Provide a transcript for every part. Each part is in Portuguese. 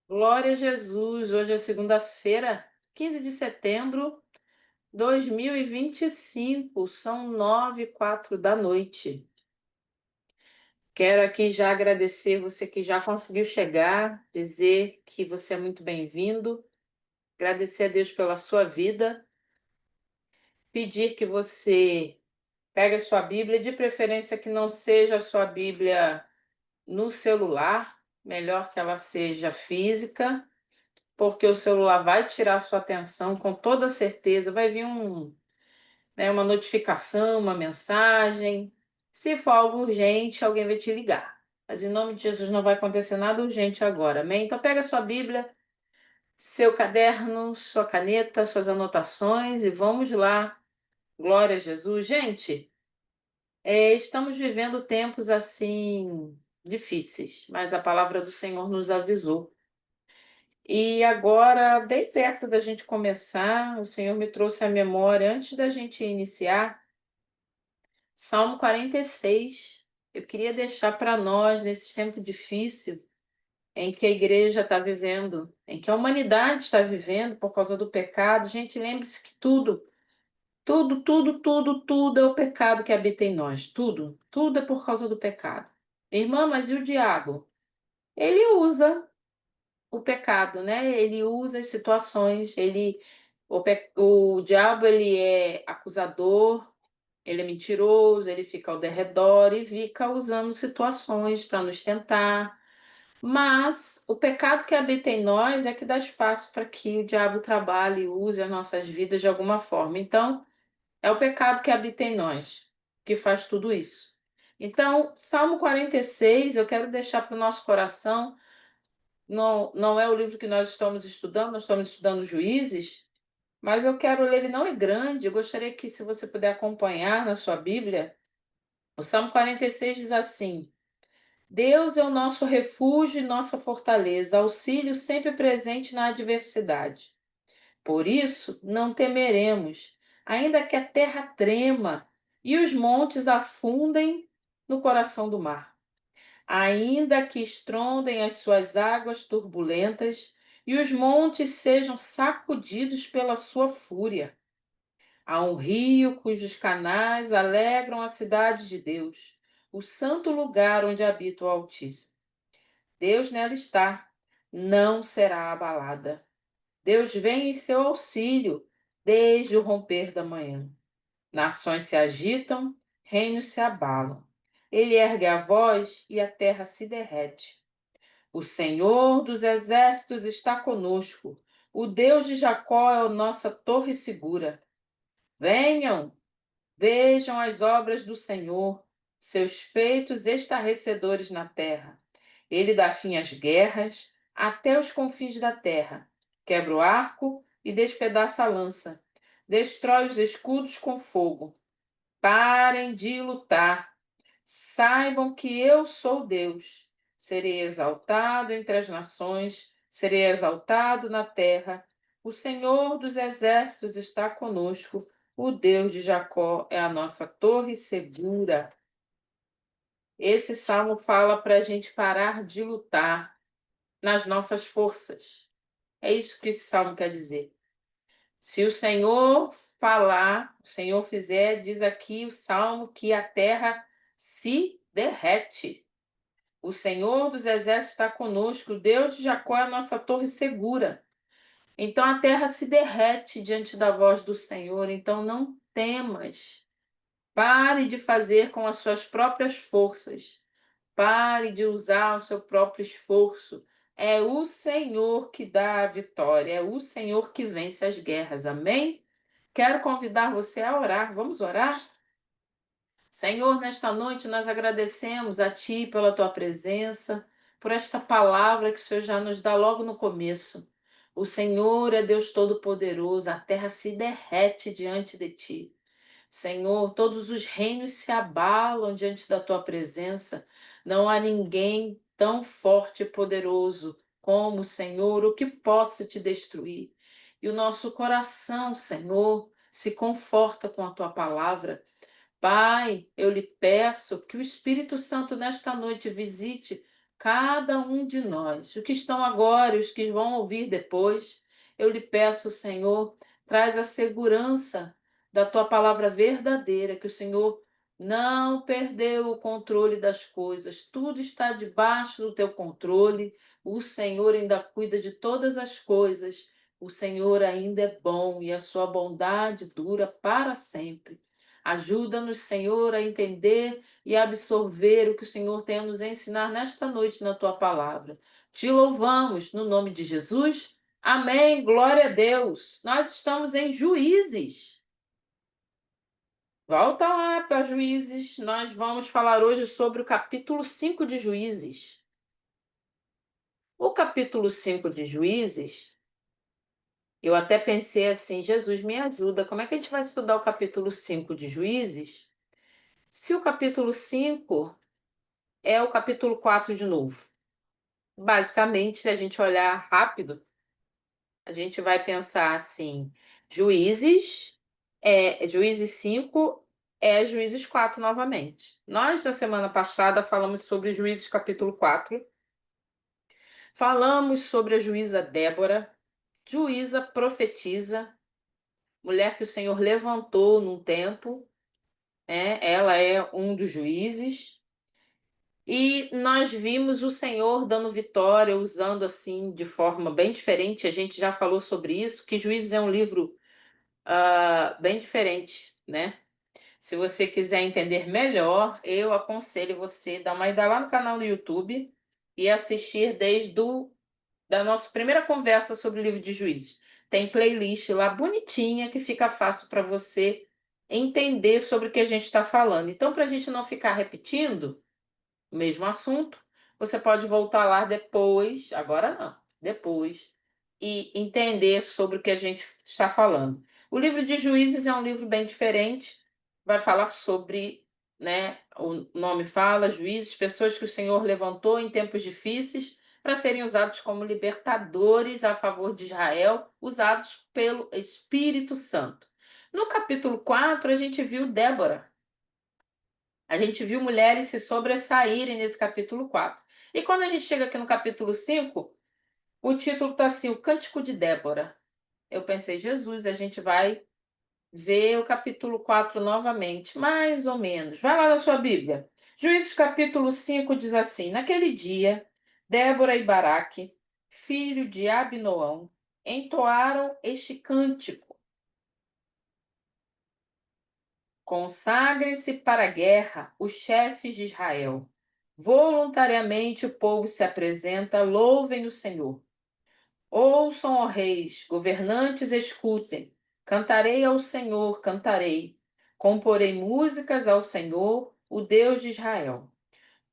Glória a Jesus. Hoje é segunda-feira, 15 de setembro de 2025. São 9h04 da noite. Quero aqui já agradecer você que já conseguiu chegar, dizer que você é muito bem-vindo, agradecer a Deus pela sua vida, pedir que você pegue a sua Bíblia, de preferência que não seja a sua Bíblia no celular, melhor que ela seja física, porque o celular vai tirar sua atenção com toda certeza, vai vir uma notificação, uma mensagem. Se for algo urgente, alguém vai te ligar. Mas em nome de Jesus não vai acontecer nada urgente agora, amém? Então pega a sua Bíblia, seu caderno, sua caneta, suas anotações e vamos lá. Glória a Jesus. Gente, estamos vivendo tempos assim difíceis, mas a palavra do Senhor nos avisou. E agora, bem perto da gente começar, o Senhor me trouxe à memória, antes da gente iniciar, Salmo 46. Eu queria deixar para nós, nesse tempo difícil, em que a igreja está vivendo, em que a humanidade está vivendo por causa do pecado. Gente, lembre-se que tudo é o pecado que habita em nós. Tudo é por causa do pecado. Irmã, mas e o diabo? Ele usa o pecado, né? Ele usa as situações, o diabo ele é acusador, ele é mentiroso, ele fica ao derredor e fica usando situações para nos tentar. Mas o pecado que habita em nós é que dá espaço para que o diabo trabalhe e use as nossas vidas de alguma forma. Então, é o pecado que habita em nós que faz tudo isso. Então, Salmo 46, eu quero deixar para o nosso coração. Não é o livro que nós estamos estudando, nós estamos estudando Juízes, mas eu quero ler, ele não é grande, eu gostaria que, se você puder acompanhar na sua Bíblia, o Salmo 46 diz assim: Deus é o nosso refúgio e nossa fortaleza, auxílio sempre presente na adversidade. Por isso, não temeremos, ainda que a terra trema e os montes afundem no coração do mar. Ainda que estrondem as suas águas turbulentas e os montes sejam sacudidos pela sua fúria. Há um rio cujos canais alegram a cidade de Deus, o santo lugar onde habita o Altíssimo. Deus nela está, não será abalada. Deus vem em seu auxílio desde o romper da manhã. Nações se agitam, reinos se abalam. Ele ergue a voz e a terra se derrete. O Senhor dos exércitos está conosco. O Deus de Jacó é a nossa torre segura. Venham, vejam as obras do Senhor, seus feitos estarrecedores na terra. Ele dá fim às guerras até os confins da terra. Quebra o arco e despedaça a lança. Destrói os escudos com fogo. Parem de lutar. Saibam que eu sou Deus. Serei exaltado entre as nações, serei exaltado na terra. O Senhor dos exércitos está conosco. O Deus de Jacó é a nossa torre segura. Esse salmo fala para a gente parar de lutar nas nossas forças. É isso que esse salmo quer dizer. Se o Senhor falar, o Senhor fizer, diz aqui o salmo que a terra se derrete. O Senhor dos exércitos está conosco, o Deus de Jacó é a nossa torre segura. Então a terra se derrete diante da voz do Senhor. Então não temas. Pare de fazer com as suas próprias forças. Pare de usar o seu próprio esforço. É o Senhor que dá a vitória, é o Senhor que vence as guerras. Amém? Quero convidar você a orar. Vamos orar? Senhor, nesta noite nós agradecemos a Ti pela Tua presença, por esta palavra que o Senhor já nos dá logo no começo. O Senhor é Deus Todo-Poderoso, a terra se derrete diante de Ti. Senhor, todos os reinos se abalam diante da Tua presença. Não há ninguém tão forte e poderoso como o Senhor, o que possa te destruir. E o nosso coração, Senhor, se conforta com a Tua palavra. Pai, eu lhe peço que o Espírito Santo nesta noite visite cada um de nós, os que estão agora e os que vão ouvir depois, eu lhe peço, Senhor, traz a segurança da tua palavra verdadeira, que o Senhor não perdeu o controle das coisas, tudo está debaixo do teu controle, o Senhor ainda cuida de todas as coisas, o Senhor ainda é bom e a sua bondade dura para sempre. Ajuda-nos, Senhor, a entender e absorver o que o Senhor tem a nos ensinar nesta noite na tua palavra. Te louvamos no nome de Jesus. Amém. Glória a Deus. Nós estamos em Juízes. Volta lá para Juízes. Nós vamos falar hoje sobre o capítulo 5 de Juízes. O capítulo 5 de Juízes, eu até pensei assim, Jesus, me ajuda, como é que a gente vai estudar o capítulo 5 de Juízes? Se o capítulo 5 é o capítulo 4 de novo. Basicamente, se a gente olhar rápido, a gente vai pensar assim: Juízes 5 é Juízes 4 novamente. Nós, na semana passada, falamos sobre Juízes capítulo 4, falamos sobre a juíza Débora, juíza profetisa, mulher que o Senhor levantou num tempo, né? Ela é um dos juízes. E nós vimos o Senhor dando vitória, usando assim de forma bem diferente. A gente já falou sobre isso, que Juízes é um livro bem diferente, né? Se você quiser entender melhor, eu aconselho você dar uma ida lá no canal do YouTube e assistir da nossa primeira conversa sobre o livro de Juízes. Tem playlist lá bonitinha que fica fácil para você entender sobre o que a gente está falando. Então, para a gente não ficar repetindo o mesmo assunto, você pode voltar lá depois, agora não, depois, e entender sobre o que a gente está falando. O livro de Juízes é um livro bem diferente, vai falar sobre, né, o nome fala, juízes, pessoas que o Senhor levantou em tempos difíceis para serem usados como libertadores a favor de Israel, usados pelo Espírito Santo. No capítulo 4, a gente viu Débora. A gente viu mulheres se sobressaírem nesse capítulo 4. E quando a gente chega aqui no capítulo 5, o título está assim, o Cântico de Débora. Eu pensei, Jesus, a gente vai ver o capítulo 4 novamente, mais ou menos. Vai lá na sua Bíblia. Juízes capítulo 5 diz assim, naquele dia, Débora e Baraque, filho de Abinoão, entoaram este cântico. Consagrem-se para a guerra os chefes de Israel. Voluntariamente o povo se apresenta, louvem o Senhor. Ouçam, ó reis, governantes, escutem. Cantarei ao Senhor, cantarei. Comporei músicas ao Senhor, o Deus de Israel.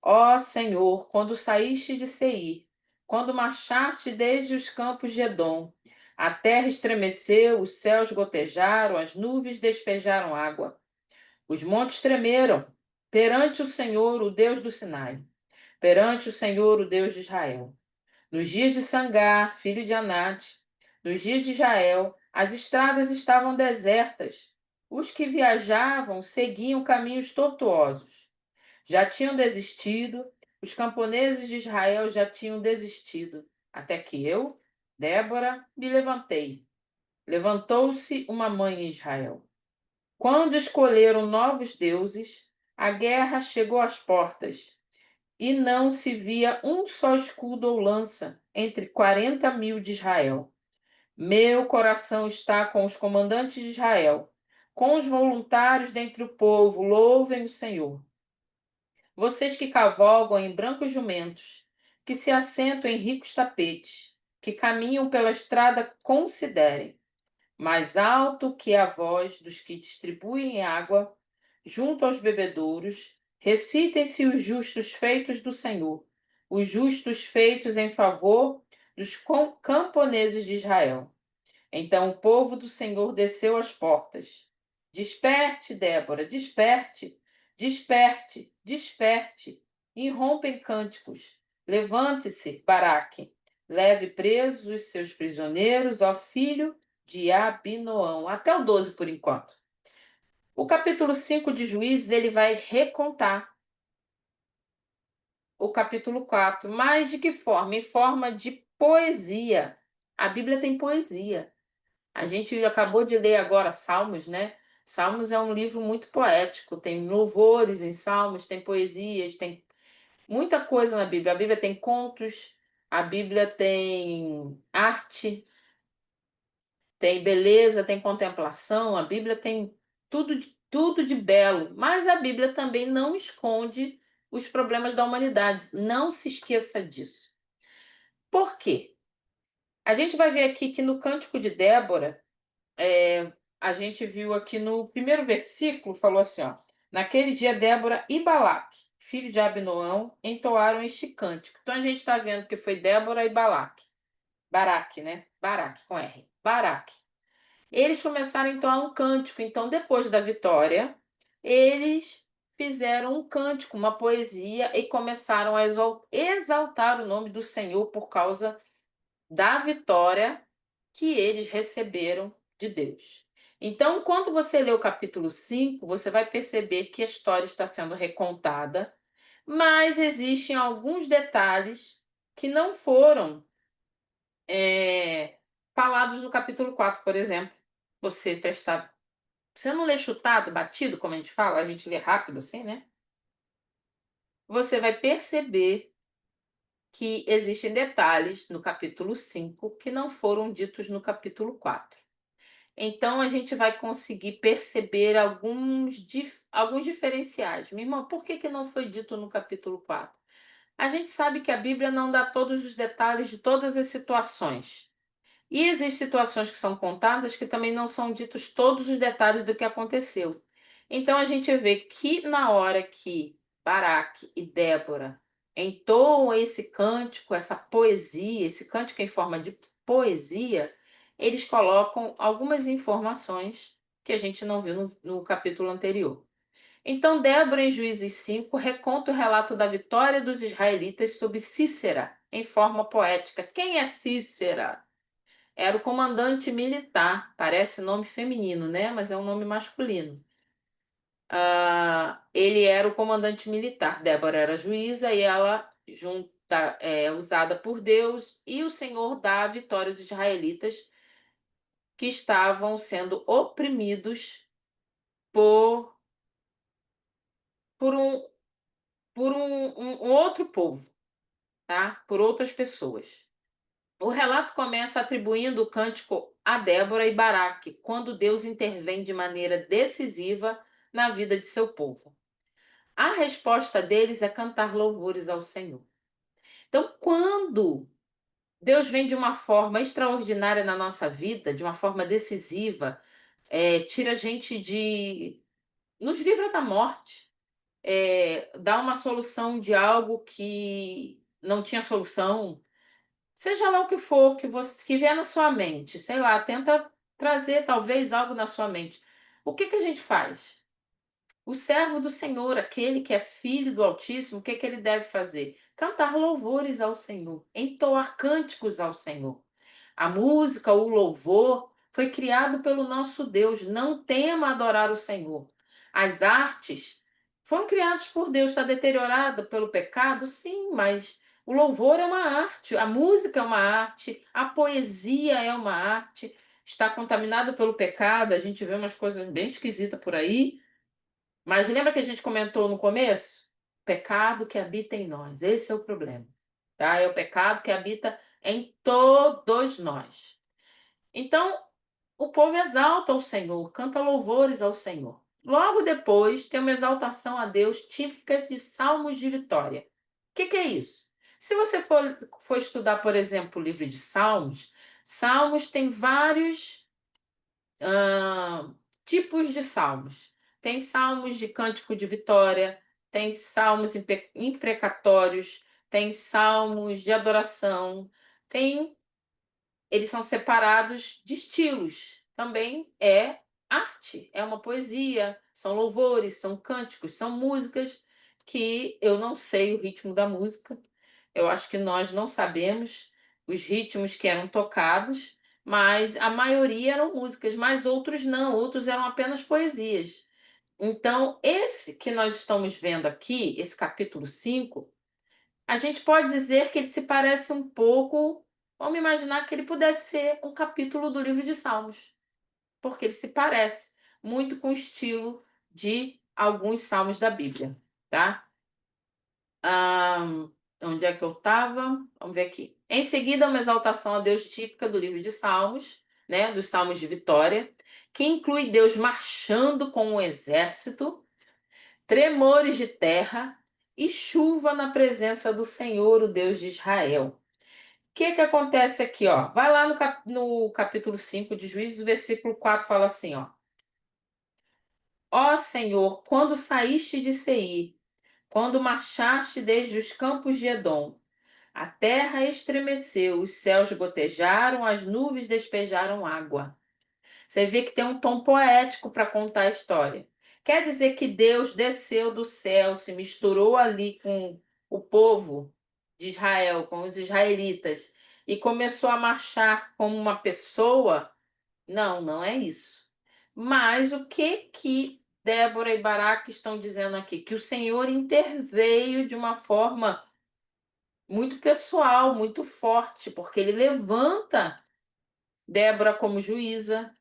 Ó Senhor, quando saíste de Seir, quando marchaste desde os campos de Edom, a terra estremeceu, os céus gotejaram, as nuvens despejaram água. Os montes tremeram perante o Senhor, o Deus do Sinai, perante o Senhor, o Deus de Israel. Nos dias de Sangar, filho de Anate, nos dias de Jael, as estradas estavam desertas. Os que viajavam seguiam caminhos tortuosos. Já tinham desistido, os camponeses de Israel já tinham desistido, até que eu, Débora, me levantei. Levantou-se uma mãe em Israel. Quando escolheram novos deuses, a guerra chegou às portas, e não se via um só escudo ou lança entre 40.000 de Israel. Meu coração está com os comandantes de Israel, com os voluntários dentre o povo, louvem o Senhor. Vocês que cavalgam em brancos jumentos, que se assentam em ricos tapetes, que caminham pela estrada, considerem. Mais alto que a voz dos que distribuem água, junto aos bebedouros, recitem-se os justos feitos do Senhor, os justos feitos em favor dos camponeses de Israel. Então o povo do Senhor desceu às portas. Desperte, Débora, desperte, desperte, desperte, e rompem cânticos. Levante-se, Baraque, leve presos os seus prisioneiros, ó filho de Abinoão. Até o 12 por enquanto. O capítulo 5 de Juízes, ele vai recontar o capítulo 4. Mas de que forma? Em forma de poesia. A Bíblia tem poesia. A gente acabou de ler agora Salmos, né? Salmos é um livro muito poético, tem louvores em Salmos, tem poesias, tem muita coisa na Bíblia. A Bíblia tem contos, a Bíblia tem arte, tem beleza, tem contemplação, a Bíblia tem tudo de belo, mas a Bíblia também não esconde os problemas da humanidade. Não se esqueça disso. Por quê? A gente vai ver aqui que no Cântico de Débora, a gente viu aqui no primeiro versículo, falou assim, ó, naquele dia Débora e Balaque, filho de Abinoão, entoaram este cântico. Então a gente está vendo que foi Débora e Balaque. Baraque, né? Baraque com R. Baraque. Eles começaram então a um cântico. Então, depois da vitória, eles fizeram um cântico, uma poesia e começaram a exaltar o nome do Senhor por causa da vitória que eles receberam de Deus. Então, quando você lê o capítulo 5, você vai perceber que a história está sendo recontada, mas existem alguns detalhes que não foram falados no capítulo 4, por exemplo. Você prestar. Você não lê chutado, batido, como a gente fala, a gente lê rápido assim, né? Você vai perceber que existem detalhes no capítulo 5 que não foram ditos no capítulo 4. Então a gente vai conseguir perceber alguns diferenciais. Minha irmã, por que não foi dito no capítulo 4? A gente sabe que a Bíblia não dá todos os detalhes de todas as situações. E existem situações que são contadas que também não são ditos todos os detalhes do que aconteceu. Então a gente vê que na hora que Baraque e Débora entoam esse cântico, essa poesia, esse cântico em forma de poesia, eles colocam algumas informações que a gente não viu no capítulo anterior. Então, Débora, em Juízes 5, reconta o relato da vitória dos israelitas sobre Cícera, em forma poética. Quem é Cícera? Era o comandante militar, parece nome feminino, né? Mas é um nome masculino. Ele era o comandante militar. Débora era juíza e ela usada por Deus, e o Senhor dá a vitória aos israelitas que estavam sendo oprimidos por, por um, por um outro povo, tá? Por outras pessoas. O relato começa atribuindo o cântico a Débora e Baraque, quando Deus intervém de maneira decisiva na vida de seu povo. A resposta deles é cantar louvores ao Senhor. Então, quando Deus vem de uma forma extraordinária na nossa vida, de uma forma decisiva, tira a gente de. Nos livra da morte, dá uma solução de algo que não tinha solução. Seja lá o que for que vier na sua mente, sei lá, tenta trazer talvez algo na sua mente. O que que a gente faz? O servo do Senhor, aquele que é filho do Altíssimo, o que que ele deve fazer? Cantar louvores ao Senhor, entoar cânticos ao Senhor. A música, o louvor, foi criado pelo nosso Deus. Não tema adorar o Senhor. As artes foram criadas por Deus. Está deteriorada pelo pecado? Sim, mas o louvor é uma arte, a música é uma arte, a poesia é uma arte. Está contaminado pelo pecado, a gente vê umas coisas bem esquisitas por aí. Mas lembra que a gente comentou no começo? Pecado que habita em nós. Esse é o problema, tá? É o pecado que habita em todos nós. Então, o povo exalta o Senhor, canta louvores ao Senhor. Logo depois, tem uma exaltação a Deus típica de salmos de vitória. O que é isso? Se você for estudar, por exemplo, o livro de Salmos, Salmos tem vários tipos de salmos. Tem salmos de cântico de vitória, tem salmos imprecatórios, tem salmos de adoração, tem eles são separados de estilos. Também é arte, é uma poesia, são louvores, são cânticos, são músicas que eu não sei o ritmo da música. Eu acho que nós não sabemos os ritmos que eram tocados, mas a maioria eram músicas, mas outros não, outros eram apenas poesias. Então, esse que nós estamos vendo aqui, esse capítulo 5 A gente pode dizer que ele se parece um pouco, vamos imaginar que ele pudesse ser um capítulo do livro de Salmos, porque ele se parece muito com o estilo de alguns salmos da Bíblia, tá? Ah, onde é que eu estava? Vamos ver aqui. Em seguida, uma exaltação a Deus típica do livro de Salmos, né? Dos Salmos de Vitória, que inclui Deus marchando com um exército, tremores de terra e chuva na presença do Senhor, o Deus de Israel. O que que acontece aqui, ó? Vai lá no capítulo 5 de Juízes, o versículo 4 fala assim, ó: Ó Senhor, quando saíste de Seir, quando marchaste desde os campos de Edom, a terra estremeceu, os céus gotejaram, as nuvens despejaram água. Você vê que tem um tom poético para contar a história. Quer dizer que Deus desceu do céu, se misturou ali com o povo de Israel, com os israelitas, e começou a marchar como uma pessoa? Não, não é isso. Mas o que que Débora e Baraque estão dizendo aqui? Que o Senhor interveio de uma forma muito pessoal, muito forte, porque ele levanta Débora como juíza.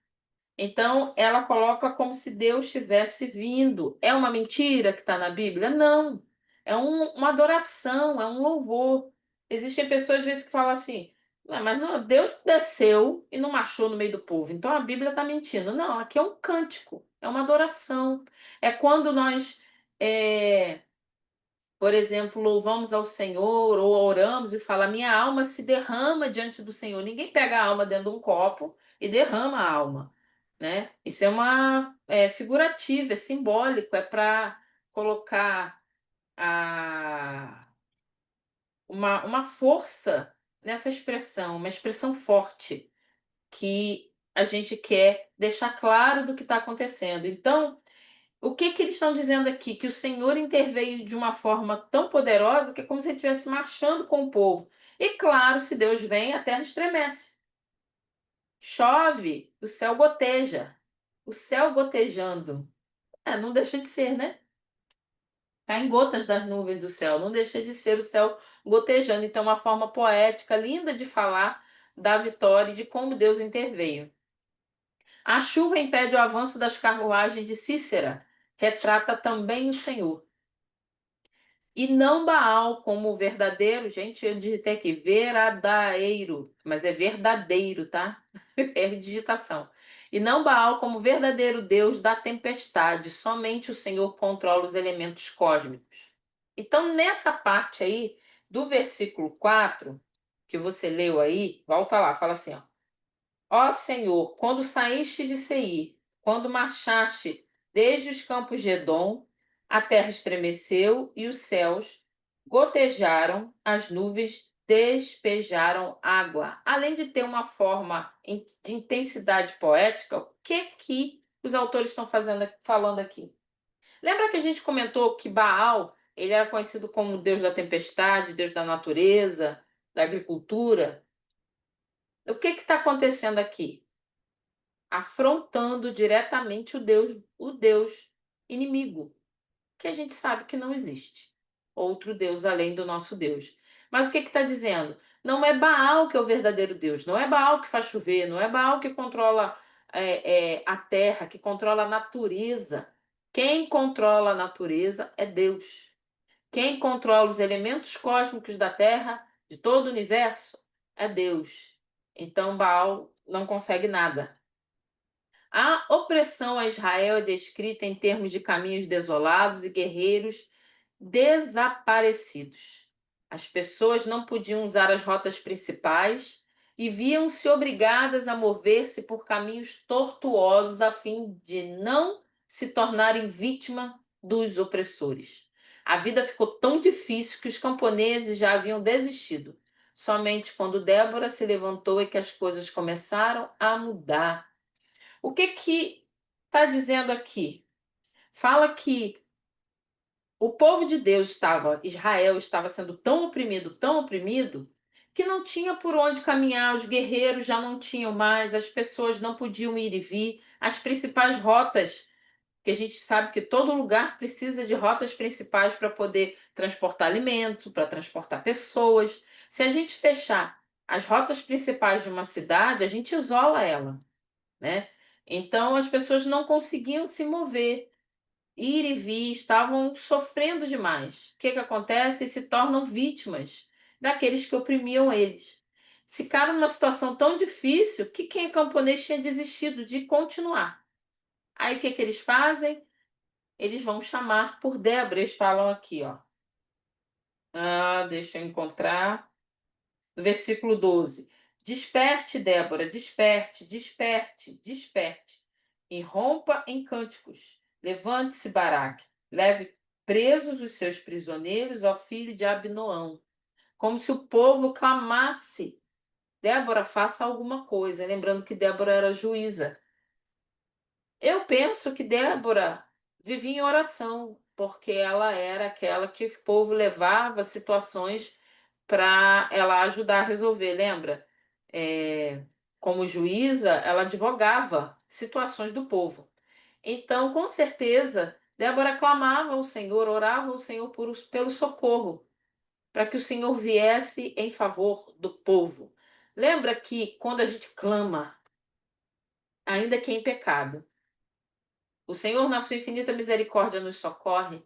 Então, ela coloca como se Deus tivesse vindo. É uma mentira que está na Bíblia? Não. É uma adoração, é um louvor. Existem pessoas, às vezes, que falam assim: "Não, mas não, Deus desceu e não marchou no meio do povo, então a Bíblia está mentindo." Não, aqui é um cântico, é uma adoração. É quando nós é, por exemplo, louvamos ao Senhor ou oramos e fala, minha alma se derrama diante do Senhor. Ninguém pega a alma dentro de um copo e derrama a alma, né? Isso é uma figurativo, é simbólico, é para colocar uma força nessa expressão, uma expressão forte que a gente quer deixar claro do que está acontecendo. Então, o que que eles estão dizendo aqui? Que o Senhor interveio de uma forma tão poderosa que é como se ele estivesse marchando com o povo. E claro, se Deus vem, a terra estremece. Chove, o céu goteja. O céu gotejando. Não deixa de ser, né? Caem gotas das nuvens do céu. Não deixa de ser o céu gotejando. Então, uma forma poética, linda de falar da vitória e de como Deus interveio. A chuva impede o avanço das carruagens de Cícera. Retrata também o Senhor. E não Baal como o verdadeiro, gente, eu digitei aqui, verdadeiro, mas é verdadeiro, tá? É digitação. E não Baal como verdadeiro Deus da tempestade, somente o Senhor controla os elementos cósmicos. Então, nessa parte aí, do versículo 4 que você leu aí, volta lá, fala assim, ó. Ó Senhor, quando saíste de Seir, quando marchaste desde os campos de Edom, a terra estremeceu e os céus gotejaram, as nuvens despejaram água. Além de ter uma forma de intensidade poética, o que os autores estão falando aqui? Lembra que a gente comentou que Baal, ele era conhecido como Deus da tempestade, Deus da natureza, da agricultura? O que está acontecendo aqui? Afrontando diretamente o Deus inimigo, que a gente sabe que não existe. Outro Deus além do nosso Deus. Mas o que está dizendo? Não é Baal que é o verdadeiro Deus, não é Baal que faz chover, não é Baal que controla a terra, que controla a natureza. Quem controla a natureza é Deus. Quem controla os elementos cósmicos da terra, de todo o universo, é Deus. Então Baal não consegue nada. A opressão a Israel é descrita em termos de caminhos desolados e guerreiros desaparecidos. As pessoas não podiam usar as rotas principais e viam-se obrigadas a mover-se por caminhos tortuosos a fim de não se tornarem vítima dos opressores. A vida ficou tão difícil que os camponeses já haviam desistido. Somente quando Débora se levantou é que as coisas começaram a mudar. O que está dizendo aqui? Fala que o povo de Deus Israel estava sendo tão oprimido, que não tinha por onde caminhar, os guerreiros já não tinham mais, as pessoas não podiam ir e vir, as principais rotas, que a gente sabe que todo lugar precisa de rotas principais para poder transportar alimentos, para transportar pessoas. Se a gente fechar as rotas principais de uma cidade, a gente isola ela, né? Então as pessoas não conseguiam se mover, ir e vir, estavam sofrendo demais. O que que acontece? Se tornam vítimas daqueles que oprimiam eles. Ficaram numa situação tão difícil que quem é camponês tinha desistido de continuar. Aí o que que eles fazem? Eles vão chamar por Débora. Eles falam aqui, ó. Deixa eu encontrar. No versículo 12. Desperte, Débora, desperte, desperte, desperte. E rompa em cânticos. Levante-se, Baraque. Leve presos os seus prisioneiros, ó filho de Abinoão. Como se o povo clamasse. Débora, faça alguma coisa. Lembrando que Débora era juíza. Eu penso que Débora vivia em oração, porque ela era aquela que o povo levava situações para ela ajudar a resolver, lembra? Como juíza, ela advogava situações do povo. Então, com certeza, Débora clamava ao Senhor, orava ao Senhor pelo socorro, para que o Senhor viesse em favor do povo. Lembra que quando a gente clama, ainda que em pecado, o Senhor, na sua infinita misericórdia, nos socorre.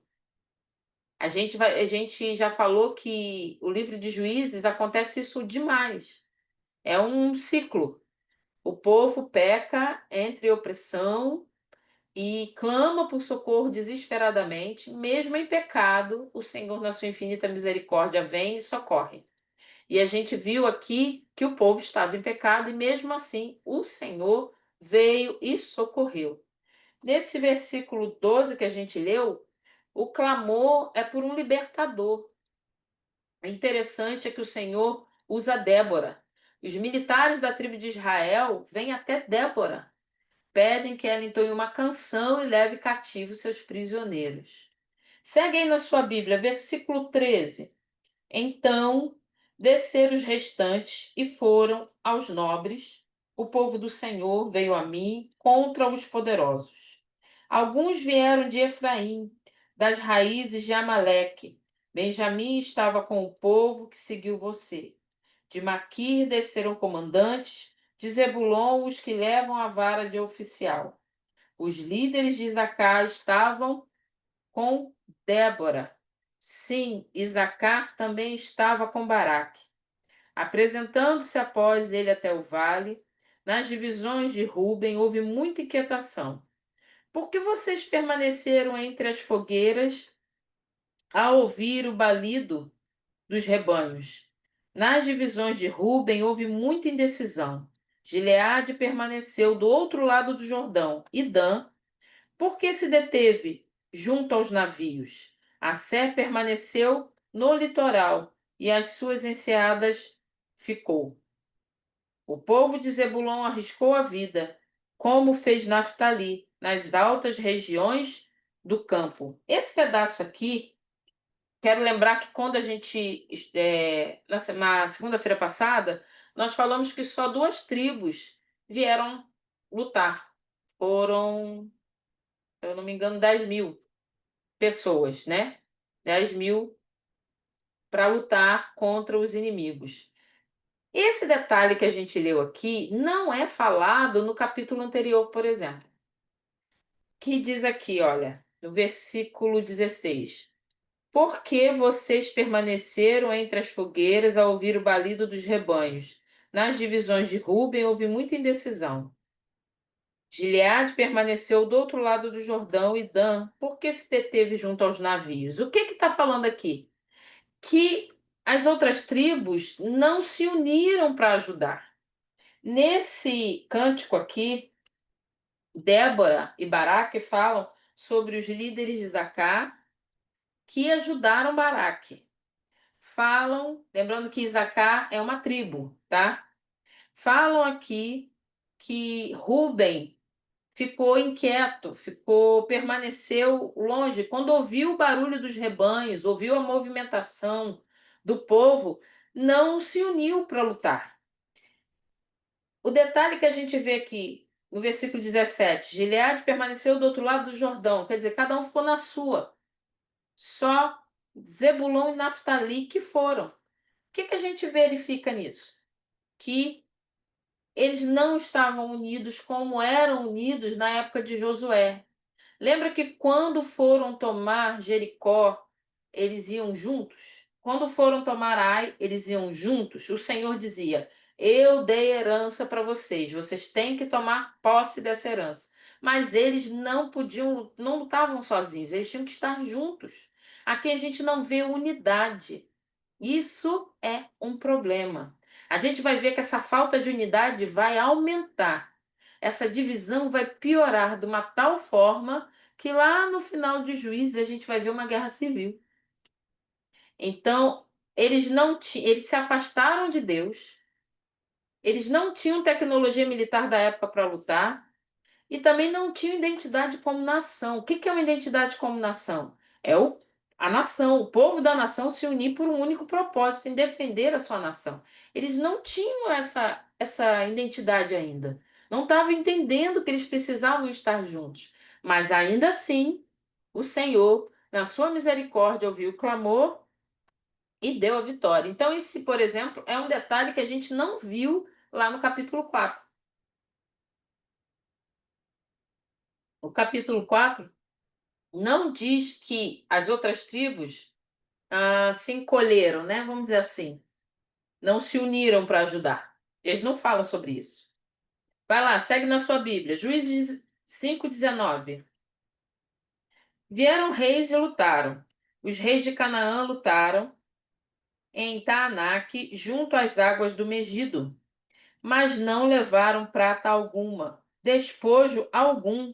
A gente já falou que o livro de Juízes acontece isso demais. É um ciclo. O povo peca entre opressão e clama por socorro desesperadamente, mesmo em pecado, o Senhor, na sua infinita misericórdia, vem e socorre. E a gente viu aqui que o povo estava em pecado e mesmo assim o Senhor veio e socorreu. Nesse versículo 12 que a gente leu, o clamor é por um libertador. É interessante é que o Senhor usa Débora. Os militares da tribo de Israel vêm até Débora, pedem que ela entoie uma canção e leve cativo seus prisioneiros. Segue aí na sua Bíblia, versículo 13. Então desceram os restantes e foram aos nobres. O povo do Senhor veio a mim contra os poderosos. Alguns vieram de Efraim, das raízes de Amaleque. Benjamim estava com o povo que seguiu você. De Maquir desceram comandantes, de Zebulon os que levam a vara de oficial. Os líderes de Isacar estavam com Débora. Sim, Isacar também estava com Baraque. Apresentando-se após ele até o vale, nas divisões de Ruben houve muita inquietação. Por que vocês permaneceram entre as fogueiras a ouvir o balido dos rebanhos? Nas divisões de Ruben houve muita indecisão. Gileade permaneceu do outro lado do Jordão, e Dan, por que se deteve junto aos navios? Assé permaneceu no litoral e as suas enseadas ficou. O povo de Zebulon arriscou a vida, como fez Naftali, nas altas regiões do campo. Esse pedaço aqui, quero lembrar que quando a gente, na segunda-feira passada, nós falamos que só duas tribos vieram lutar. Foram, se eu não me engano, 10.000 pessoas, né? 10.000 para lutar contra os inimigos. Esse detalhe que a gente leu aqui não é falado no capítulo anterior, por exemplo, que diz aqui, olha, no versículo 16: Por que vocês permaneceram entre as fogueiras a ouvir o balido dos rebanhos? Nas divisões de Ruben houve muita indecisão. Gileade permaneceu do outro lado do Jordão e Dan, por que se deteve junto aos navios? O que está falando aqui? Que as outras tribos não se uniram para ajudar. Nesse cântico aqui, Débora e Baraque falam sobre os líderes de Isacar que ajudaram Baraque. Falam, lembrando que Isacar é uma tribo, tá? Falam aqui que Ruben ficou inquieto, permaneceu longe. Quando ouviu o barulho dos rebanhos, ouviu a movimentação do povo, não se uniu para lutar. O detalhe que a gente vê aqui no versículo 17: Gileade permaneceu do outro lado do Jordão, quer dizer, cada um ficou na sua. Só Zebulon e Naftali que foram. O que que a gente verifica nisso? Que eles não estavam unidos como eram unidos na época de Josué. Lembra que quando foram tomar Jericó, eles iam juntos? Quando foram tomar Ai, eles iam juntos? O Senhor dizia: Eu dei herança para vocês, vocês têm que tomar posse dessa herança. Mas eles não podiam, não estavam sozinhos, eles tinham que estar juntos. Aqui a gente não vê unidade. Isso é um problema. A gente vai ver que essa falta de unidade vai aumentar. Essa divisão vai piorar de uma tal forma que lá no final de Juízes a gente vai ver uma guerra civil. Então, eles se afastaram de Deus, eles não tinham tecnologia militar da época para lutar, e também não tinham identidade como nação. O que que é uma identidade como nação? É a nação, o povo da nação se unir por um único propósito, em defender a sua nação. Eles não tinham essa identidade ainda. Não estavam entendendo que eles precisavam estar juntos. Mas ainda assim, o Senhor, na sua misericórdia, ouviu o clamor e deu a vitória. Então, esse, por exemplo, é um detalhe que a gente não viu lá no capítulo 4. O capítulo 4 não diz que as outras tribos se encolheram, né? Vamos dizer assim, não se uniram para ajudar. Eles não falam sobre isso. Vai lá, segue na sua Bíblia. Juízes 5:19. Vieram reis e lutaram. Os reis de Canaã lutaram em Taanaque, junto às águas do Megido, mas não levaram prata alguma, despojo algum.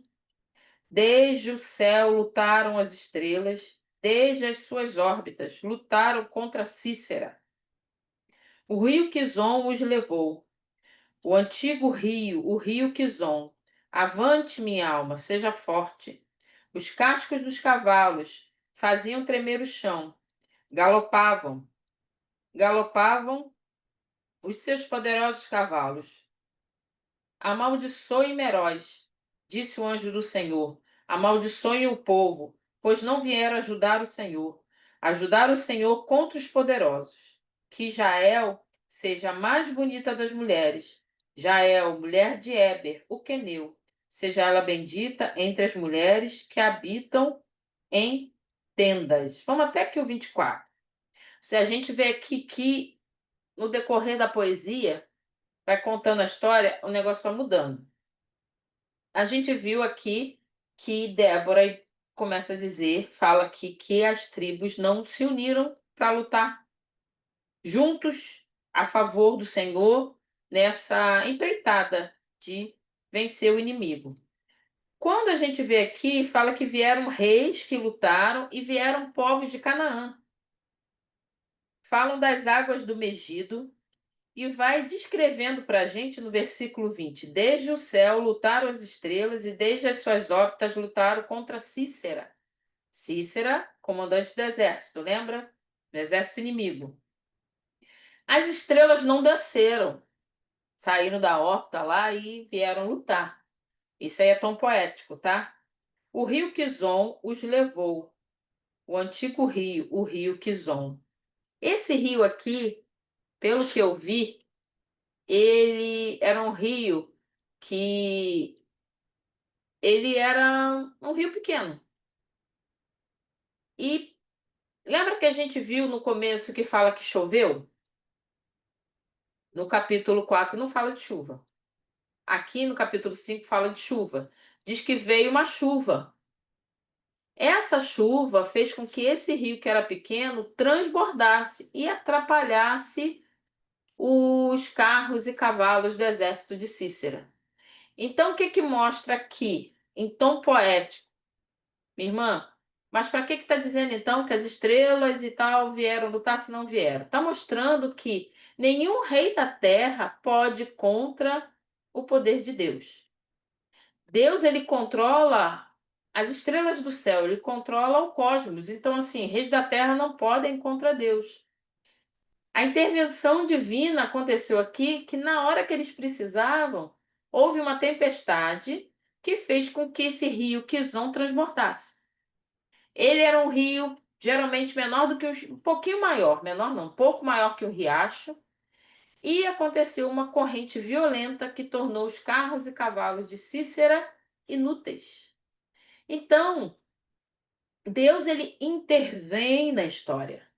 Desde o céu lutaram as estrelas, desde as suas órbitas lutaram contra Cícera. O rio Quizon os levou, o antigo rio, o rio Quizon. Avante, minha alma, seja forte. Os cascos dos cavalos faziam tremer o chão. Galopavam, galopavam os seus poderosos cavalos. Amaldiçoe Meróis, disse o anjo do Senhor. Amaldiçoe o povo, pois não vieram ajudar o Senhor. Ajudar o Senhor contra os poderosos. Que Jael seja a mais bonita das mulheres. Jael, mulher de Éber, o queneu. Seja ela bendita entre as mulheres que habitam em tendas. Vamos até aqui o 24. Se a gente vê aqui que no decorrer da poesia, vai contando a história, o negócio vai mudando. A gente viu aqui que Débora começa a dizer, fala aqui que as tribos não se uniram para lutar juntos a favor do Senhor nessa empreitada de vencer o inimigo. Quando a gente vê aqui, fala que vieram reis que lutaram e vieram povos de Canaã. Falam das águas do Megido, e vai descrevendo para a gente no versículo 20: Desde o céu lutaram as estrelas, e desde as suas órbitas lutaram contra Cícera. Cícera, comandante do exército, lembra? Do exército inimigo. As estrelas não desceram, saíram da órbita lá e vieram lutar. Isso aí é tom poético, tá? O rio Quizon os levou, o antigo rio, o rio Quizon. Esse rio aqui, pelo que eu vi, ele era um rio que ele era um rio pequeno. E lembra que a gente viu no começo que fala que choveu? No capítulo 4 não fala de chuva. Aqui no capítulo 5 fala de chuva. Diz que veio uma chuva. Essa chuva fez com que esse rio que era pequeno transbordasse e atrapalhasse os carros e cavalos do exército de Cícera. Então, o que que mostra aqui, em tom poético? Minha irmã, mas para que está dizendo então que as estrelas e tal vieram lutar se não vieram? Está mostrando que nenhum rei da terra pode contra o poder de Deus. Deus, ele controla as estrelas do céu, ele controla o cosmos. Então, assim, reis da terra não podem contra Deus. A intervenção divina aconteceu aqui que na hora que eles precisavam, houve uma tempestade que fez com que esse rio Quizon transbordasse. Ele era um rio geralmente menor do que um pouquinho maior, menor não, um pouco maior que o riacho, e aconteceu uma corrente violenta que tornou os carros e cavalos de Cícera inúteis. Então, Deus ele intervém na história.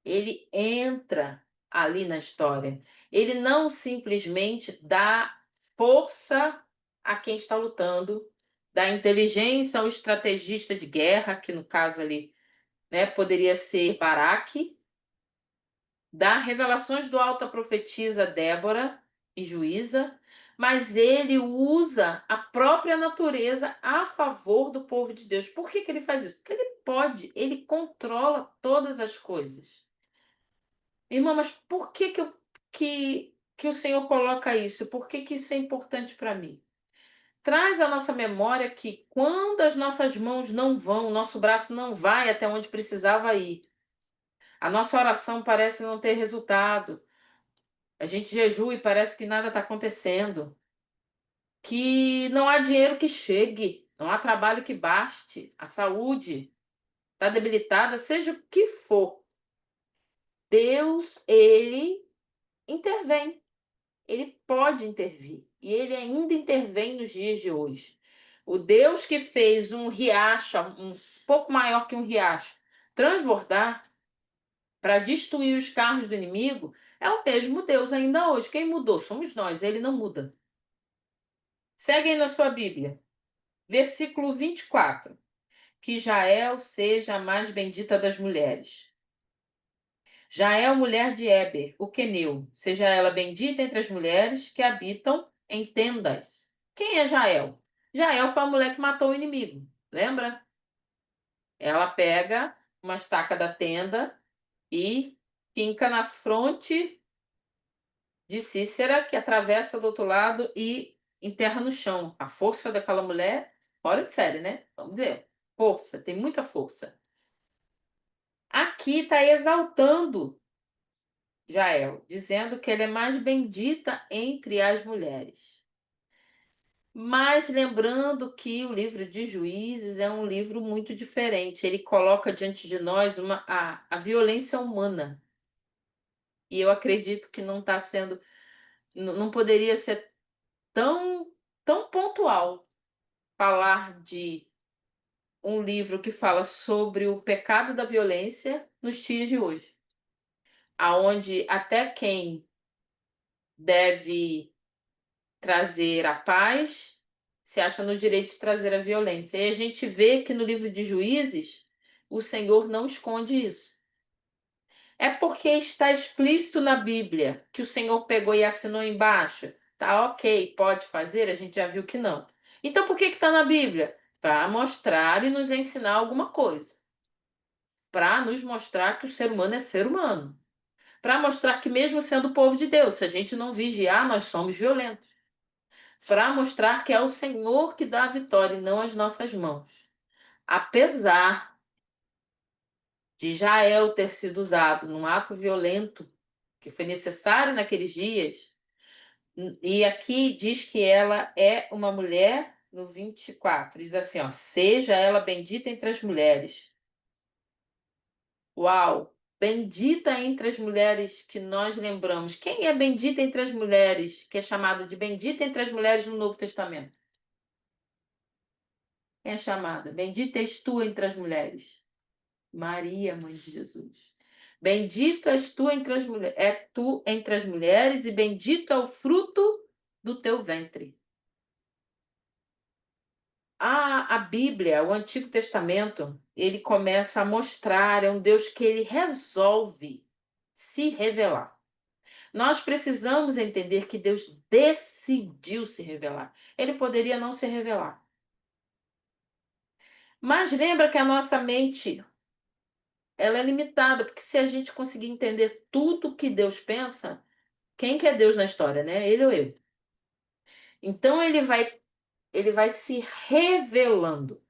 Ele entra ali na história. Ele não simplesmente dá força a quem está lutando, dá inteligência ao estrategista de guerra, que no caso ali, né, poderia ser Baraque, dá revelações do alto à profetisa Débora e juíza, mas ele usa a própria natureza a favor do povo de Deus. Por que que ele faz isso? Porque ele pode, ele controla todas as coisas. Irmã, mas por que que o Senhor coloca isso? Por que que isso é importante para mim? Traz à nossa memória que quando as nossas mãos não vão, o nosso braço não vai até onde precisava ir, a nossa oração parece não ter resultado, a gente jejua e parece que nada está acontecendo, que não há dinheiro que chegue, não há trabalho que baste, a saúde está debilitada, seja o que for, Deus, ele intervém. Ele pode intervir. E ele ainda intervém nos dias de hoje. O Deus que fez um riacho, um pouco maior que um riacho, transbordar para destruir os carros do inimigo, é o mesmo Deus ainda hoje. Quem mudou? Somos nós, ele não muda. Segue aí na sua Bíblia. Versículo 24. Que Jael seja a mais bendita das mulheres. Jael, mulher de Éber, o queneu, seja ela bendita entre as mulheres que habitam em tendas. Quem é Jael? Jael foi a mulher que matou o inimigo, lembra? Ela pega uma estaca da tenda e finca na fronte de Cícera, que atravessa do outro lado e enterra no chão. A força daquela mulher, fora de série, né? Vamos ver. Força, tem muita força. Aqui está exaltando Jael, dizendo que ela é mais bendita entre as mulheres. Mas lembrando que o livro de Juízes é um livro muito diferente. Ele coloca diante de nós a violência humana. E eu acredito que não está sendo, não poderia ser tão, tão pontual falar de um livro que fala sobre o pecado da violência nos dias de hoje, aonde até quem deve trazer a paz, se acha no direito de trazer a violência. E a gente vê que no livro de Juízes, o Senhor não esconde isso. É porque está explícito na Bíblia que o Senhor pegou e assinou embaixo. Tá ok, pode fazer? A gente já viu que não. Então por que está na Bíblia? Para mostrar e nos ensinar alguma coisa. Para nos mostrar que o ser humano é ser humano. Para mostrar que mesmo sendo povo de Deus, se a gente não vigiar, nós somos violentos, para mostrar que é o Senhor que dá a vitória e não as nossas mãos. Apesar de Jael ter sido usado num ato violento que foi necessário naqueles dias, e aqui diz que ela é uma mulher, no 24, diz assim, ó, seja ela bendita entre as mulheres. Uau! Bendita entre as mulheres que nós lembramos. Quem é bendita entre as mulheres, que é chamada de bendita entre as mulheres no Novo Testamento? Quem é chamada? Bendita és tu entre as mulheres. Maria, mãe de Jesus. Bendito és tu entre as mulheres, é tu entre as mulheres e bendito é o fruto do teu ventre. A Bíblia, o Antigo Testamento, ele começa a mostrar, é um Deus que ele resolve se revelar. Nós precisamos entender que Deus decidiu se revelar. Ele poderia não se revelar. Mas lembra que a nossa mente ela é limitada, porque se a gente conseguir entender tudo que Deus pensa, quem que é Deus na história, né? Ele ou eu? Então ele vai se revelando.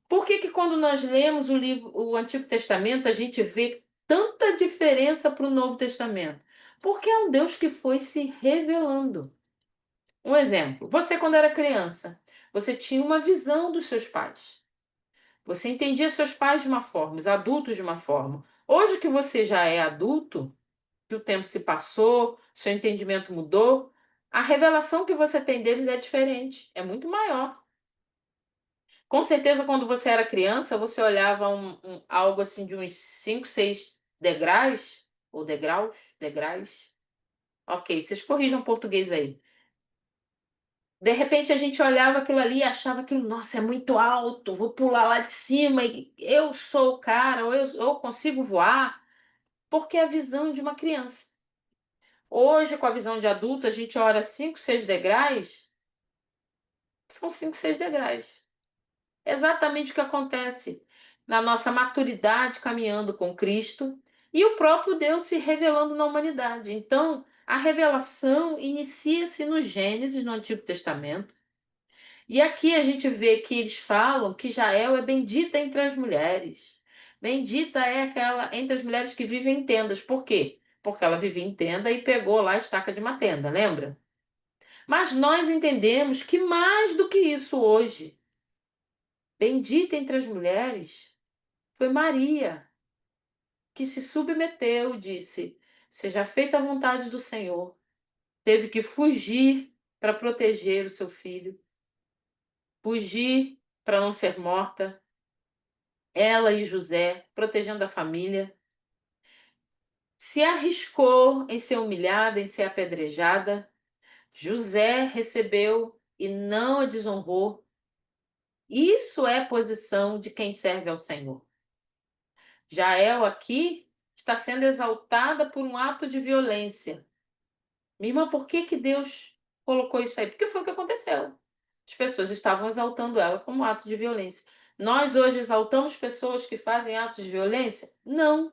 Por que que quando nós lemos o livro, o Antigo Testamento, a gente vê tanta diferença para o Novo Testamento? Porque é um Deus que foi se revelando. Um exemplo, você quando era criança, você tinha uma visão dos seus pais. Você entendia seus pais de uma forma, os adultos de uma forma. Hoje que você já é adulto, que o tempo se passou, seu entendimento mudou, a revelação que você tem deles é diferente, é muito maior. Com certeza, quando você era criança, você olhava algo assim de uns 5, 6 degraus, ou degraus. Ok, vocês corrijam o português aí. De repente a gente olhava aquilo ali e achava aquilo, nossa, é muito alto, vou pular lá de cima e eu sou o cara, ou eu consigo voar, porque é a visão de uma criança. Hoje, com a visão de adulto, a gente olha 5, 6 degraus, são 5, 6 degraus. É exatamente o que acontece na nossa maturidade caminhando com Cristo e o próprio Deus se revelando na humanidade. Então, a revelação inicia-se no Gênesis, no Antigo Testamento. E aqui a gente vê que eles falam que Jael é bendita entre as mulheres. Bendita é aquela entre as mulheres que vivem em tendas. Por quê? Porque ela vivia em tenda e pegou lá a estaca de uma tenda, lembra? Mas nós entendemos que mais do que isso hoje, bendita entre as mulheres foi Maria, que se submeteu, disse: seja feita a vontade do Senhor. Teve que fugir para proteger o seu filho, fugir para não ser morta. Ela e José, protegendo a família, se arriscou em ser humilhada, em ser apedrejada. José recebeu e não a desonrou. Isso é posição de quem serve ao Senhor. Jael aqui está sendo exaltada por um ato de violência. Minha irmã, por que que Deus colocou isso aí? Porque foi o que aconteceu. As pessoas estavam exaltando ela como um ato de violência. Nós hoje exaltamos pessoas que fazem atos de violência? Não.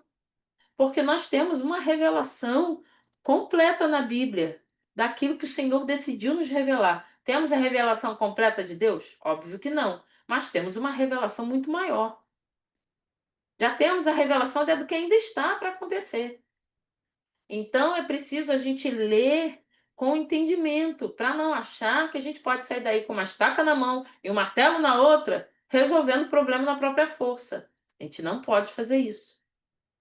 Porque nós temos uma revelação completa na Bíblia daquilo que o Senhor decidiu nos revelar. Temos a revelação completa de Deus? Óbvio que não, mas temos uma revelação muito maior. Já temos a revelação até do que ainda está para acontecer. Então é preciso a gente ler com entendimento, para não achar que a gente pode sair daí com uma estaca na mão e um martelo na outra, resolvendo o problema na própria força. A gente não pode fazer isso.